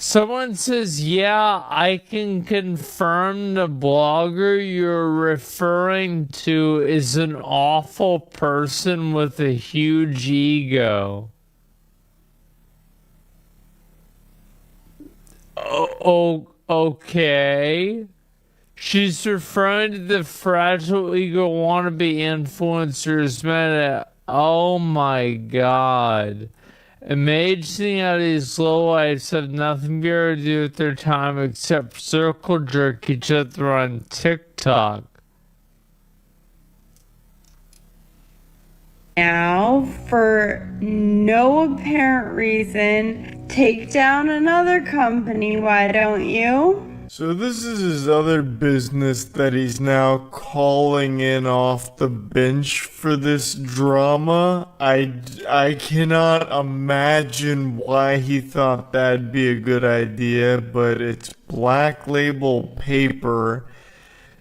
Someone says, yeah, I can confirm the blogger you're referring to is an awful person with a huge ego. Oh, okay. She's referring to the fragile ego wannabe influencers, man. Oh my god. Amazing how these lowlights have nothing better to do with their time except circle jerk each other on TikTok. Now, for no apparent reason, take down another company, why don't you? So this is his other business that he's now calling in off the bench for this drama. I cannot imagine why he thought that'd be a good idea, but it's Black Label Paper.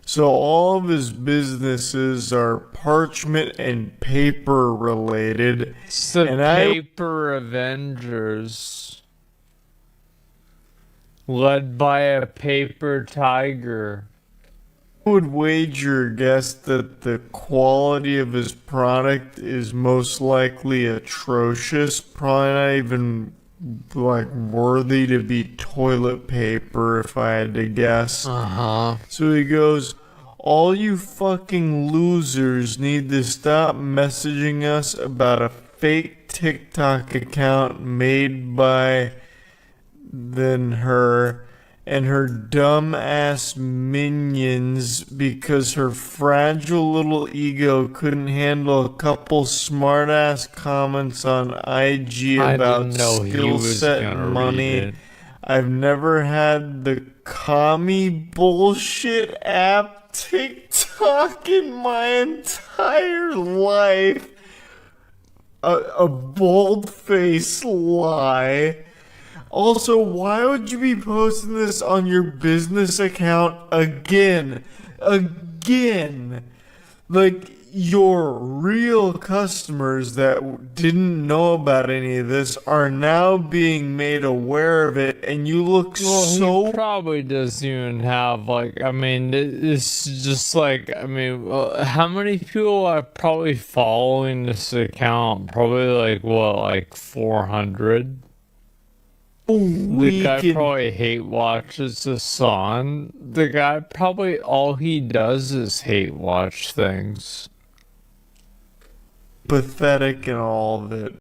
So all of his businesses are parchment and paper related. It's the Paper Avengers. Led by a paper tiger. I would wager a guess that the quality of his product is most likely atrocious. Probably not even worthy to be toilet paper if I had to guess. So he goes, all you fucking losers need to stop messaging us about a fake TikTok account made by her and her dumb ass minions because her fragile little ego couldn't handle a couple smart ass comments on IG about skill set and money. I've never had the commie bullshit app TikTok in my entire life. A bold-faced lie. Also, why would you be posting this on your business account again? Like, your real customers that didn't know about any of this are now being made aware of it, and you look He probably doesn't even have, it's just how many people are probably following this account? Probably 400? The guy probably hate watches the sun. The guy probably all he does is hate watch things. Pathetic and all of it.